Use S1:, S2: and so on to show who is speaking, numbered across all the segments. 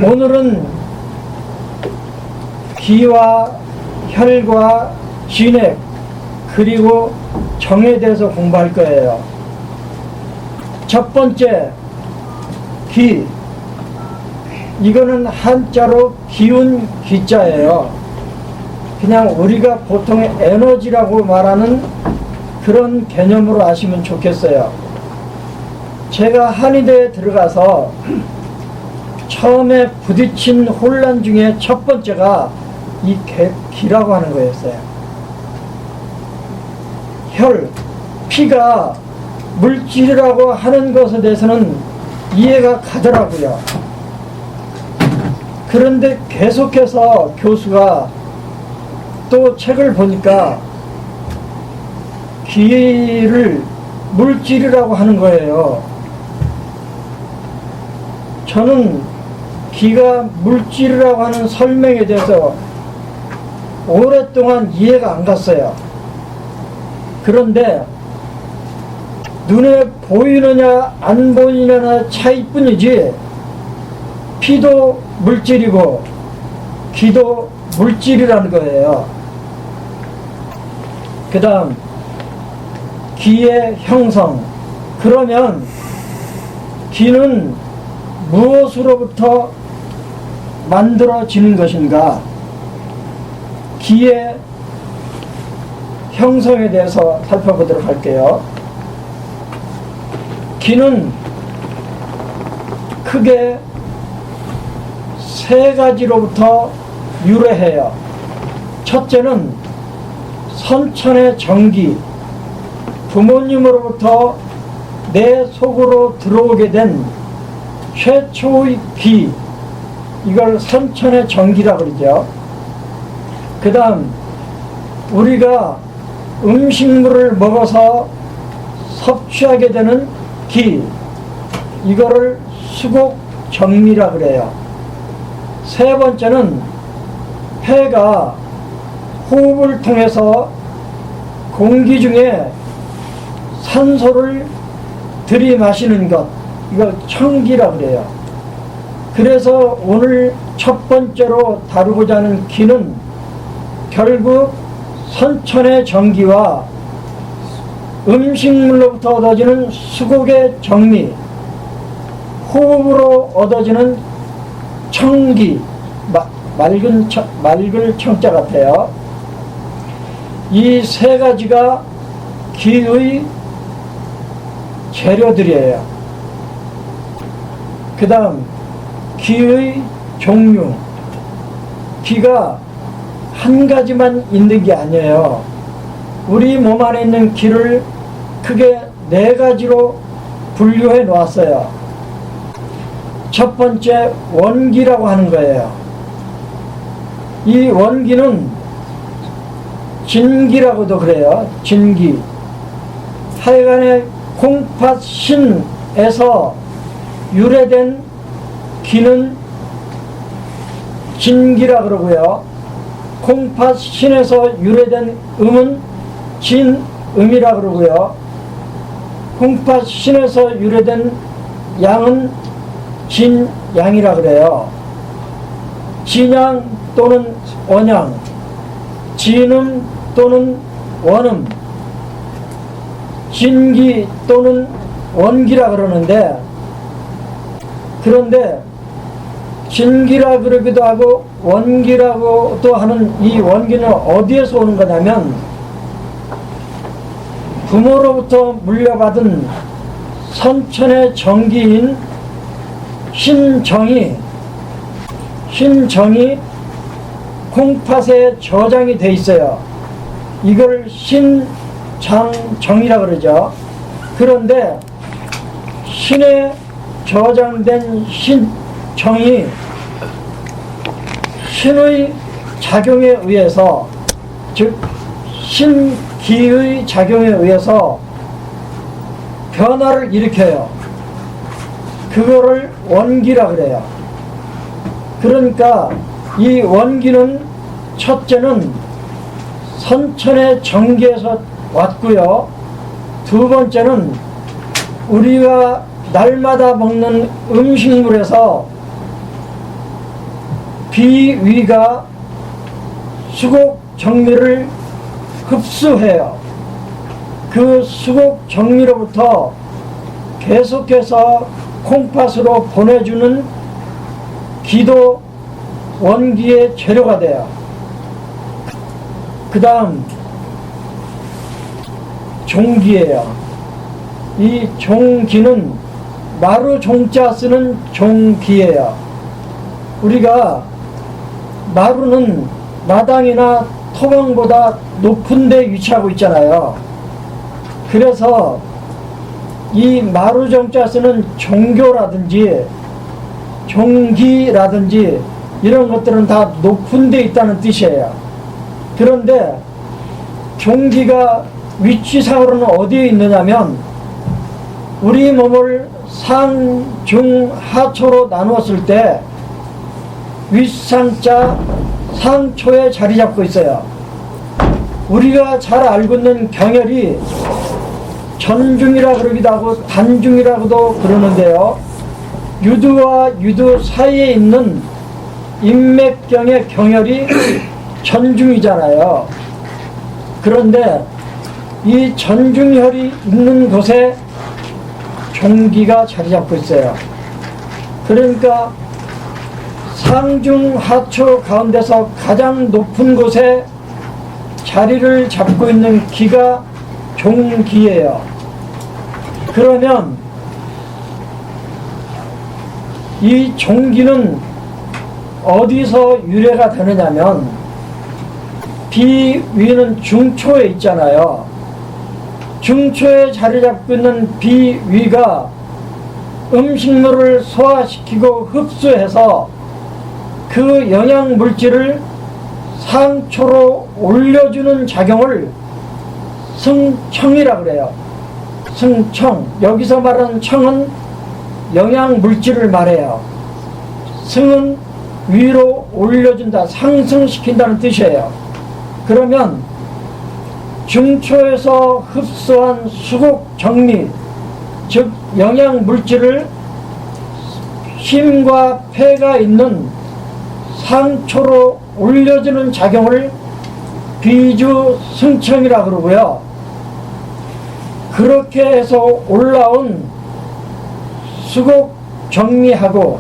S1: 오늘은 기와 혈과 진액 그리고 정에 대해서 공부할 거예요. 첫 번째, 기. 이거는 한자로 기운 기자예요. 그냥 우리가 보통 에너지라고 말하는 그런 개념으로 아시면 좋겠어요. 제가 한의대에 들어가서 처음에 부딪힌 혼란 중에 첫 번째가 이 기라고 하는 거였어요. 혈, 피가 물질이라고 하는 것에 대해서는 이해가 가더라고요. 그런데 계속해서 교수가 또 책을 보니까 기를 물질이라고 하는 거예요. 저는 기가 물질이라고 하는 설명에 대해서 오랫동안 이해가 안 갔어요. 그런데 눈에 보이느냐 안 보이느냐 차이뿐이지 피도 물질이고 기도 물질이라는 거예요. 그 다음 기의 형성. 그러면 기는 무엇으로부터 만들어지는 것인가? 기의 형성에 대해서 살펴보도록 할게요. 기는 크게 세 가지로부터 유래해요. 첫째는 선천의 정기, 부모님으로부터 내 속으로 들어오게 된 최초의 기, 이걸 선천의 정기라고 그러죠. 그 다음 우리가 음식물을 먹어서 섭취하게 되는 기, 이거를 수곡정미라고 그래요. 세 번째는 폐가 호흡을 통해서 공기 중에 산소를 들이마시는 것, 이걸 청기라고 그래요. 그래서 오늘 첫 번째로 다루고자 하는 기는 결국 선천의 정기와 음식물로부터 얻어지는 수곡의 정미, 호흡으로 얻어지는 청기, 맑을 청자 같아요. 이 세 가지가 기의 재료들이에요. 그 다음 기의 종류. 기가 한 가지만 있는 게 아니에요. 우리 몸 안에 있는 기를 크게 네 가지로 분류해 놓았어요. 첫 번째 원기라고 하는 거예요. 이 원기는 진기라고도 그래요. 진기. 하여간에 콩팥신에서 유래된 기는 진기라 그러고요. 콩팥신에서 유래된 음은 진음이라 그러고요. 콩팥신에서 유래된 양은 진양이라 그래요. 진양 또는 원양, 진음 또는 원음, 진기 또는 원기라 그러는데, 그런데 진기라 그러기도 하고 원기라고도 하는 이 원기는 어디에서 오는 거냐면 부모로부터 물려받은 선천의 정기인 신정이 콩팥에 저장이 돼 있어요. 이걸 신장정이라 그러죠. 그런데 신에 저장된 신정이 신의 작용에 의해서, 즉 신기의 작용에 의해서 변화를 일으켜요. 그거를 원기라 그래요. 그러니까 이 원기는 첫째는 선천의 정기에서 왔고요. 두 번째는 우리가 날마다 먹는 음식물에서 비위가 수곡 정미를 흡수해요. 그 수곡 정미로부터 계속해서 콩팥으로 보내주는 기도 원기의 재료가 돼요. 그 다음 종기예요. 이 종기는 마루 종자 쓰는 종기예요. 우리가 마루는 마당이나 토방보다 높은 데 위치하고 있잖아요. 그래서 이 마루 종자 쓰는 종교라든지 종기라든지 이런 것들은 다 높은 데 있다는 뜻이에요. 그런데 종기가 위치상으로는 어디에 있느냐면 우리 몸을 상, 중, 하초로 나누었을 때 윗상자 상초에 자리 잡고 있어요. 우리가 잘 알고 있는 경혈이 전중이라 그러기도 하고 단중이라고도 그러는데요. 유두와 유두 사이에 있는 인맥경의 경혈이 전중이잖아요. 그런데 이 전중혈이 있는 곳에 종기가 자리 잡고 있어요. 그러니까 상중 하초 가운데서 가장 높은 곳에 자리를 잡고 있는 기가 종기예요. 그러면 이 종기는 어디서 유래가 되느냐면 비위는 중초에 있잖아요. 중초에 자리 잡고 있는 비위가 음식물을 소화시키고 흡수해서 그 영양 물질을 상초로 올려주는 작용을 승청이라 그래요. 승청. 여기서 말하는 청은 영양 물질을 말해요. 승은 위로 올려준다, 상승시킨다는 뜻이에요. 그러면 중초에서 흡수한 수곡 정미, 즉 영양 물질을 심과 폐가 있는 상초로 올려주는 작용을 비주 승청이라 그러고요. 그렇게 해서 올라온 수곡 정미하고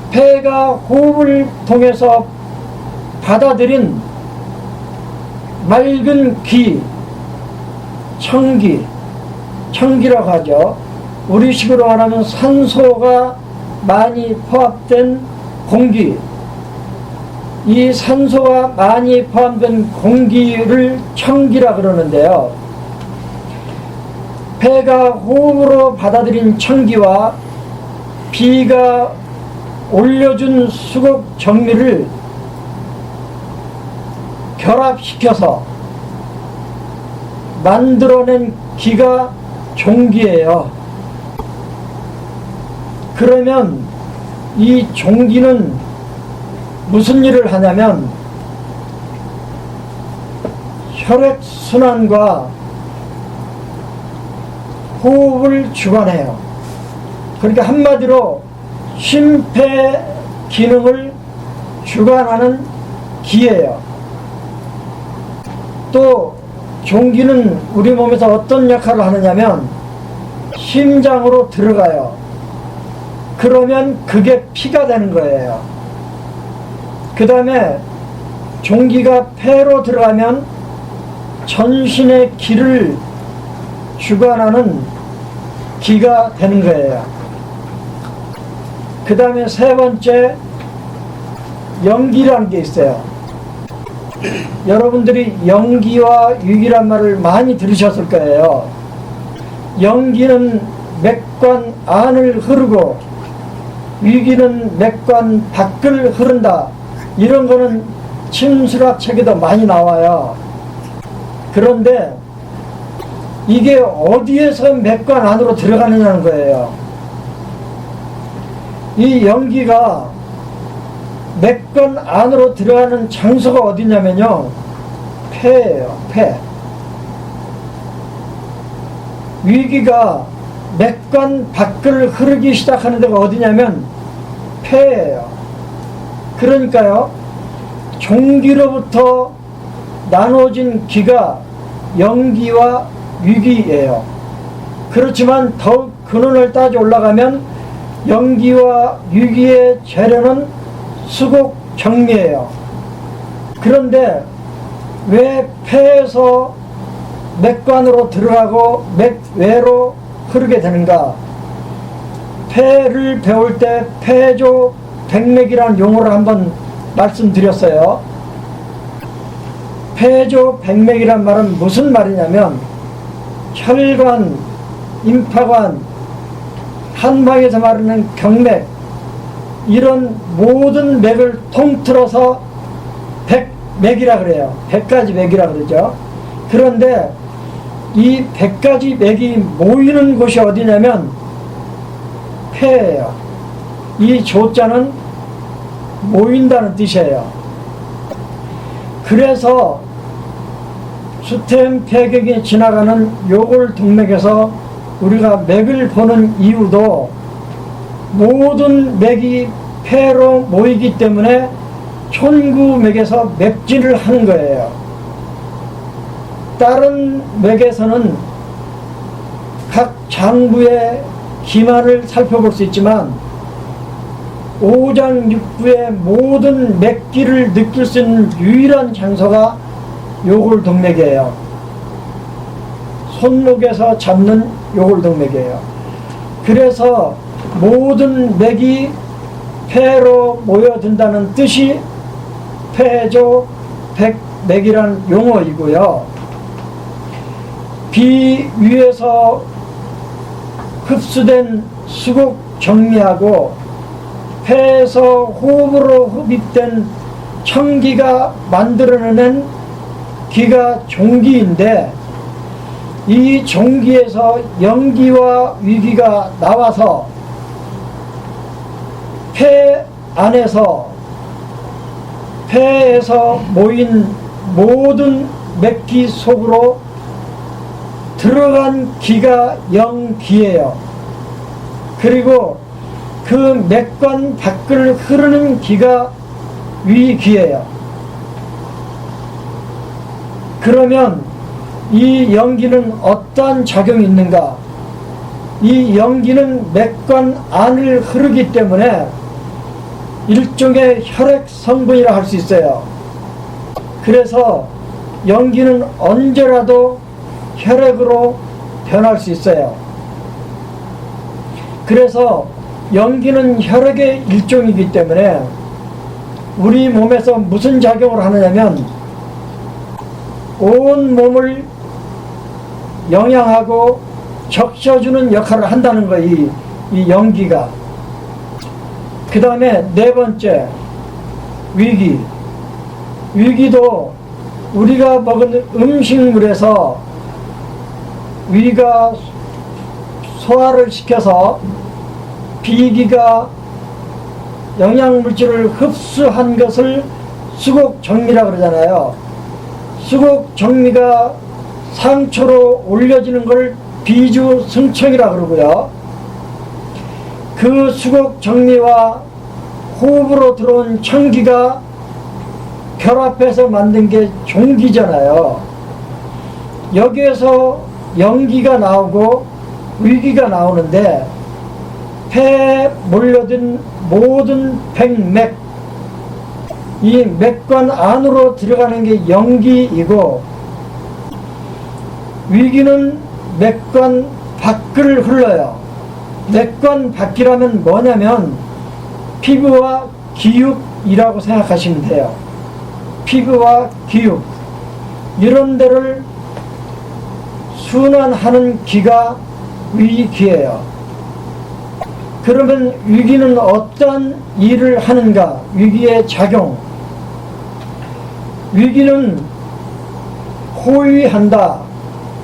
S1: 폐가 호흡을 통해서 받아들인 맑은 기, 청기라고 하죠. 우리식으로 말하면 산소가 많이 포함된 공기, 이 산소가 많이 포함된 공기를 청기라 그러는데요. 폐가 호흡으로 받아들인 청기와 비가 올려준 수곡 정미를 결합시켜서 만들어낸 기가 종기예요. 그러면 이 종기는 무슨 일을 하냐면 혈액순환과 호흡을 주관해요. 그러니까 한마디로 심폐 기능을 주관하는 기예요. 또 종기는 우리 몸에서 어떤 역할을 하느냐면 심장으로 들어가요. 그러면 그게 피가 되는 거예요. 그 다음에 종기가 폐로 들어가면 전신의 기를 주관하는 기가 되는 거예요. 그 다음에 세 번째, 영기라는 게 있어요. 여러분들이 영기와 유기란 말을 많이 들으셨을 거예요. 영기는 맥관 안을 흐르고 위기는 맥관 밖을 흐른다. 이런 거는 침술학 책에도 많이 나와요. 그런데 이게 어디에서 맥관 안으로 들어가느냐는 거예요. 이 연기가 맥관 안으로 들어가는 장소가 어디냐면요, 폐예요. 폐. 위기가 맥관 밖을 흐르기 시작하는 데가 어디냐면 폐예요. 그러니까요, 종기로부터 나눠진 기가 영기와 위기예요. 그렇지만 더욱 근원을 따져 올라가면 영기와 위기의 재료는 수곡정미예요. 그런데 왜 폐에서 맥관으로 들어가고 맥외로 흐르게 되는가? 폐를 배울 때 폐조 백맥이라는 용어를 한번 말씀드렸어요. 폐조 백맥이란 말은 무슨 말이냐면 혈관, 임파관, 한방에서 말하는 경맥, 이런 모든 맥을 통틀어서 백맥이라 그래요. 100가지 맥이라 그러죠. 그런데 이 100가지 맥이 모이는 곳이 어디냐면 폐예요. 이 조자는 모인다는 뜻이에요. 그래서 수템 폐경이 지나가는 요골동맥에서 우리가 맥을 보는 이유도 모든 맥이 폐로 모이기 때문에 촌구맥에서 맥진을 하는 거예요. 다른 맥에서는 각 장부의 기만을 살펴볼 수 있지만 오장육부의 모든 맥기를 느낄 수 있는 유일한 장소가 요골동맥이에요. 손목에서 잡는 요골동맥이에요. 그래서 모든 맥이 폐로 모여든다는 뜻이 폐조 백맥이란 용어이고요. 비 위에서 흡수된 수곡 정미하고 폐에서 호흡으로 흡입된 청기가 만들어내는 기가 종기인데, 이 종기에서 영기와 위기가 나와서 폐 안에서 폐에서 모인 모든 맥기 속으로 들어간 기가 영기예요. 그리고 그 맥관 밖을 흐르는 기가 위기예요. 그러면 이 연기는 어떠한 작용이 있는가? 이 연기는 맥관 안을 흐르기 때문에 일종의 혈액 성분이라 할 수 있어요. 그래서 연기는 언제라도 혈액으로 변할 수 있어요. 그래서 연기는 혈액의 일종이기 때문에 우리 몸에서 무슨 작용을 하느냐면 온 몸을 영양하고 적셔주는 역할을 한다는 거예요. 이 연기가. 그 다음에 네 번째, 위기. 위기도 우리가 먹은 음식물에서 위가 소화를 시켜서 비기가 영양물질을 흡수한 것을 수곡정미라 그러잖아요. 수곡정미가 상초로 올려지는 걸 비주승청이라 그러고요. 그 수곡정미와 호흡으로 들어온 청기가 결합해서 만든 게 종기잖아요. 여기에서 영기가 나오고 위기가 나오는데 폐에 몰려든 모든 백맥, 이 맥관 안으로 들어가는 게 영기이고 위기는 맥관 밖을 흘러요. 맥관 밖이라면 뭐냐면 피부와 기육이라고 생각하시면 돼요. 피부와 기육, 이런 데를 순환하는 기가 위기예요. 그러면 위기는 어떤 일을 하는가? 위기의 작용. 위기는 호위한다,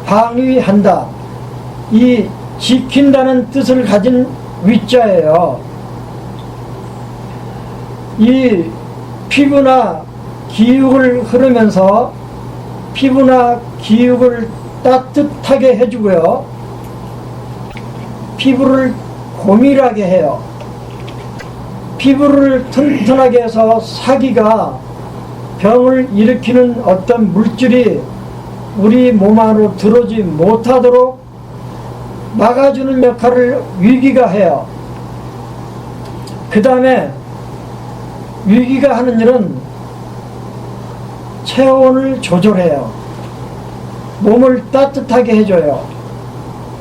S1: 방위한다, 이 지킨다는 뜻을 가진 위자예요. 이 피부나 기육을 흐르면서 피부나 기육을 따뜻하게 해주고요. 피부를 고밀하게 해요. 피부를 튼튼하게 해서 사기가 병을 일으키는 어떤 물질이 우리 몸 안으로 들어오지 못하도록 막아주는 역할을 위기가 해요. 그 다음에 위기가 하는 일은 체온을 조절해요. 몸을 따뜻하게 해줘요.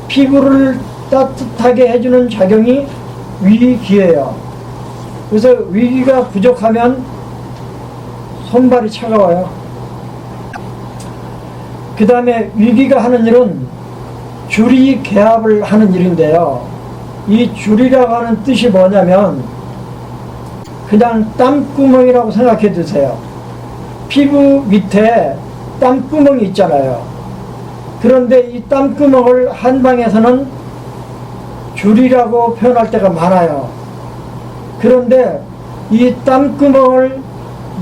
S1: 피부를 따뜻하게 해주는 작용이 위기예요. 그래서 위기가 부족하면 손발이 차가워요. 그 다음에 위기가 하는 일은 주리 개합을 하는 일인데요. 이 주리라고 하는 뜻이 뭐냐면 그냥 땀구멍이라고 생각해 두세요. 피부 밑에 땀구멍이 있잖아요. 그런데 이 땀구멍을 한방에서는 주리라고 표현할 때가 많아요. 그런데 이 땀구멍을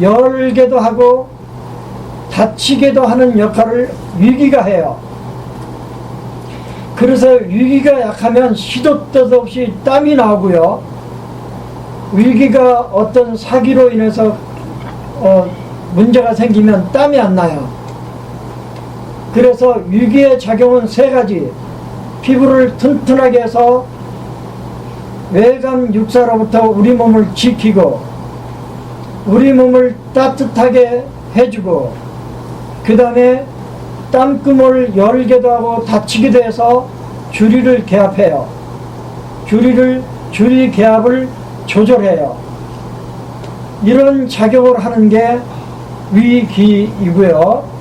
S1: 열게도 하고 닫히게도 하는 역할을 위기가 해요. 그래서 위기가 약하면 시도 때도 없이 땀이 나오고요. 위기가 어떤 사기로 인해서 문제가 생기면 땀이 안 나요. 그래서 위기의 작용은 세 가지. 피부를 튼튼하게 해서 외감 육사로부터 우리 몸을 지키고 우리 몸을 따뜻하게 해주고 그 다음에 땀구멍을 열게도 하고 닫히기도 해서 주리를 개합해요. 주리 개합을 조절해요. 이런 작용을 하는 게 위기이고요.